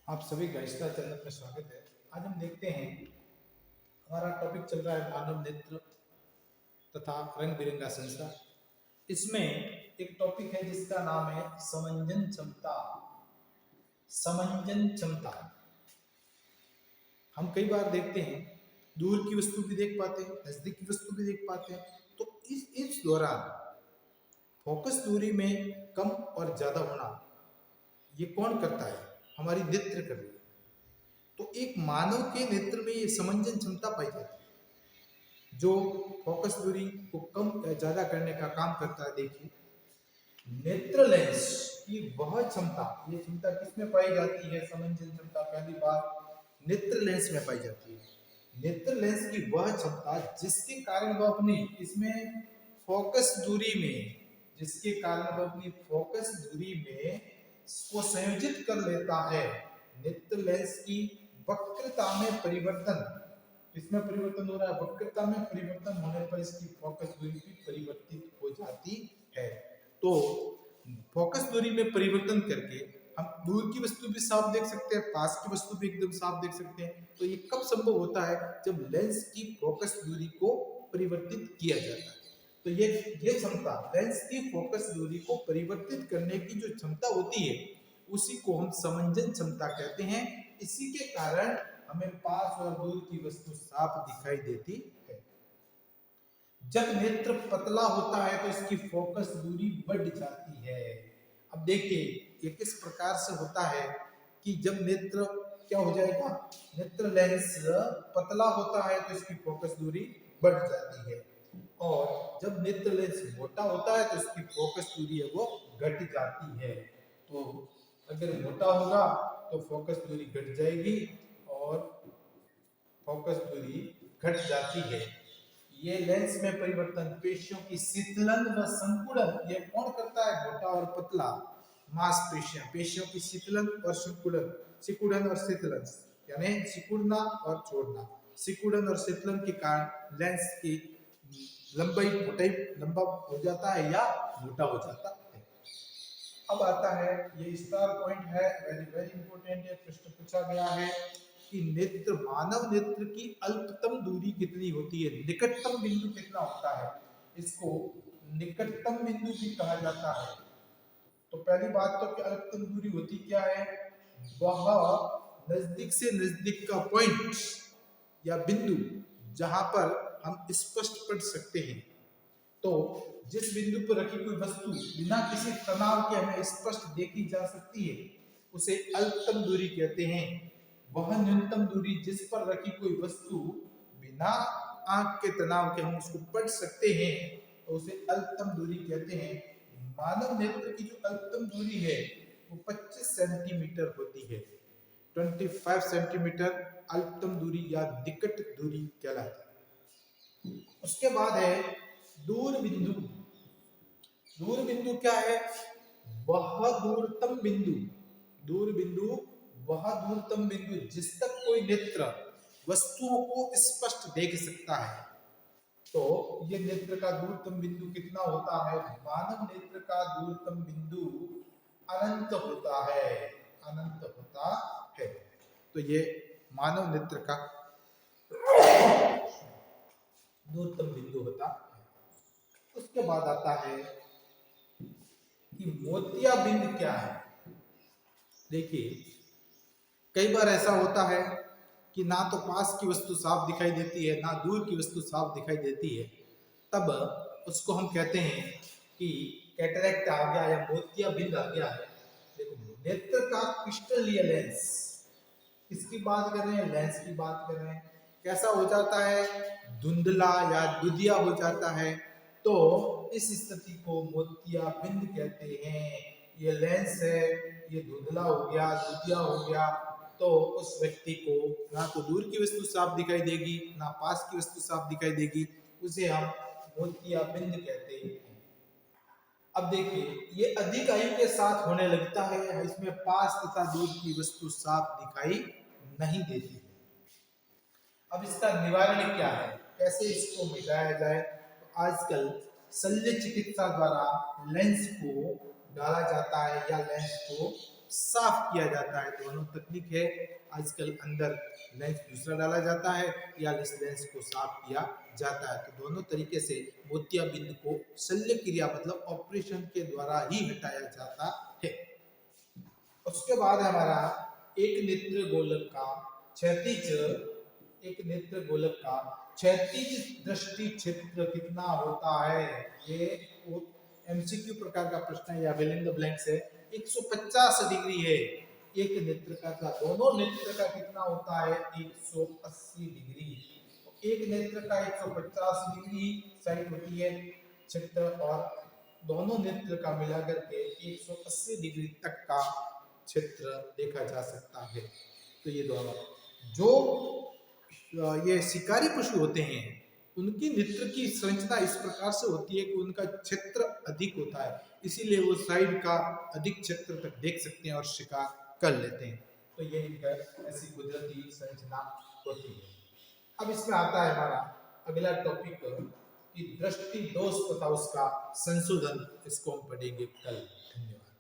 आप सभी का इस्ता चैनल में स्वागत है। आज हम देखते हैं, हमारा टॉपिक चल रहा है मानव नेत्र तथा रंग बिरंगा संसार। इसमें एक टॉपिक है जिसका नाम है समंजन क्षमता। समंजन क्षमता हम कई बार देखते हैं, दूर की वस्तु भी देख पाते हैं, नजदीक की वस्तु भी देख पाते हैं। तो इस दौरान फोकस दूरी में कम और ज्यादा होना, ये कौन करता है? हमारी नेत्र कर रही है। तो एक मानव के नेत्र में ये समंजन क्षमता पाई जाती है जो फोकस दूरी को कम या ज्यादा करने का काम करता है। देखिए, नेत्र लेंस की वह क्षमता, ये क्षमता किसमें पाई जाती है? समंजन क्षमता पहली बार नेत्र लेंस में पाई जाती है। नेत्र लेंस की वह क्षमता जिसके कारण वह अपनी इसमें फोकस दूरी में, जिसके कारण वह अपनी फोकस दूरी में को संयोजित कर लेता है। नेत्र लेंस की वक्रता में परिवर्तन, इसमें परिवर्तन हो रहा है, वक्रता में परिवर्तन होने पर इसकी फोकस दूरी भी परिवर्तित हो जाती है। तो फोकस दूरी में परिवर्तन करके हम दूर की वस्तु भी साफ देख सकते हैं, पास की वस्तु भी एकदम साफ देख सकते हैं। तो ये कब संभव होता है? जब लेंस की फोकस दूरी को परिवर्तित किया जाता है। तो ये क्षमता, लेंस की फोकस दूरी को परिवर्तित करने की जो क्षमता होती है, उसी को हम समंजन क्षमता कहते हैं। इसी के कारण हमें पास और दूर की वस्तु साफ दिखाई देती है। जब नेत्र पतला होता है तो इसकी फोकस दूरी बढ़ जाती है। अब देखिए, ये किस प्रकार से होता है कि जब नेत्र क्या हो जाएगा, नेत्र लेंस पतला होता है तो इसकी फोकस दूरी बढ़ जाती है, और जब नेत्र लेंस मोटा होता है तो इसकी फोकस दूरी है वो घट जाती है। तो अगर मोटा होगा तो फोकस दूरी घट जाएगी और फोकस दूरी घट जाती है। ये लेंस में परिवर्तन पेशियों की शीतलन व संकुड़न, ये कौन करता है? मोटा और पतला मांसपेशियां, पेशियों की शीतलन और संकुड़न, सिकुड़न और शीतलन, यानी सिकुड़ना और छोड़ना। सिकुड़न और शीतलन के कारण लेंस की लंबाई मोटाई लंबा हो जाता है या मोटा हो जाता है। अब आता है, ये स्टार पॉइंट है, वेरी वेरी इंपॉर्टेंट। ये प्रश्न पूछा गया है कि नेत्र, मानव नेत्र की अल्पतम दूरी कितनी होती है, निकटतम बिंदु कितना होता है? इसको निकटतम बिंदु भी कहा जाता है। तो पहली बात तो कि अल्पतम दूरी होती क्या है? वह नजदीक से नजदीक का पॉइंट या बिंदु जहां पर हम स्पष्ट पढ़ सकते हैं। तो जिस बिंदु पर रखी कोई वस्तु बिना किसी तनाव के हमें स्पष्ट देखी जा सकती है, उसे अल्पतम दूरी कहते हैं। वह न्यूनतम दूरी जिस पर रखी कोई वस्तु बिना आंख के तनाव के हम उसको पढ़ सकते हैं, तो उसे अल्पतम दूरी कहते हैं। मानव नेत्र की जो अल्पतम दूरी है वो 25 सेंटीमीटर होती है। 25 सेंटीमीटर अल्पतम दूरी या निकट दूरी कहलाती है। उसके बाद है दूर बिंदु। दूर बिंदु क्या है? वह दूरतम बिंदु, दूर बिंदु वह दूरतम बिंदु जिस तक कोई नेत्र वस्तुओं को स्पष्ट देख सकता है। तो ये नेत्र का दूरतम बिंदु कितना होता है? मानव नेत्र का दूरतम बिंदु अनंत होता है, अनंत होता है। तो ये मानव नेत्र का दूरतम बिंदु होता है। उसके बाद आता है कि मोतियाबिंद क्या है। देखिए, कई बार ऐसा होता है कि ना तो पास की वस्तु साफ दिखाई देती है, ना दूर की वस्तु साफ दिखाई देती है। तब उसको हम कहते हैं कि कैटरैक्ट आ गया या मोतियाबिंद आ गया है। देखो, नेत्र का क्रिस्टलीय लेंस, किसकी बात कर रहे हैं? लेंस की बात कर रहे हैं। कैसा हो जाता है? धुंधला या दुधिया हो जाता है। तो इस स्थिति को मोतियाबिंद कहते हैं। ये लेंस है, ये धुंधला हो गया, दुधिया हो गया, तो उस व्यक्ति को ना तो दूर की वस्तु साफ दिखाई देगी, ना पास की वस्तु साफ दिखाई देगी। उसे हम मोतियाबिंद कहते हैं। अब देखिए, ये अधिक आयु के साथ होने लगता है, इसमें पास तथा दूर की वस्तु साफ दिखाई नहीं देती। अब इसका निवारण क्या है, कैसे इसको मिटाया जाए? तो आजकल शल्य चिकित्सा द्वारा लेंस को डाला जाता है या लेंस को साफ किया जाता है। दोनों तकनीक है। आजकल अंदर लेंस दूसरा डाला जाता है या इस लेंस को साफ किया जाता है। तो दोनों तरीके से मोतियाबिंद को शल्य क्रिया मतलब ऑपरेशन के द्वारा ही हटाया जाता है। उसके बाद हमारा एक नेत्र गोलक का क्षैतिज एक नेत्र गोलक का क्षैतिज दृष्टि क्षेत्र कितना होता है। ये एमसीक्यू प्रकार का प्रश्न है या फिल इन द ब्लैंक्स है। 150 डिग्री है एक नेत्र का दोनों नेत्र का कितना होता है 180 डिग्री। तो एक नेत्र का 150 डिग्री साइड होती है क्षेत्र और दोनों नेत्र का मिलाकर के 180 डिग्री तक का क्षेत्र देखा जा सकता है। तो ये दोनों जो ये शिकारी पशु होते हैं उनकी नेत्र की संरचना इस प्रकार से होती है कि उनका क्षेत्र अधिक होता है, इसीलिए वो साइड का अधिक क्षेत्र तक देख सकते हैं और शिकार कर लेते हैं। तो ये ऐसी कुदरती संरचना होती है। अब इसमें आता है हमारा अगला टॉपिक कि दृष्टि दोष तथा उसका संशोधन। इसको हम पढ़ेंगे कल। धन्यवाद।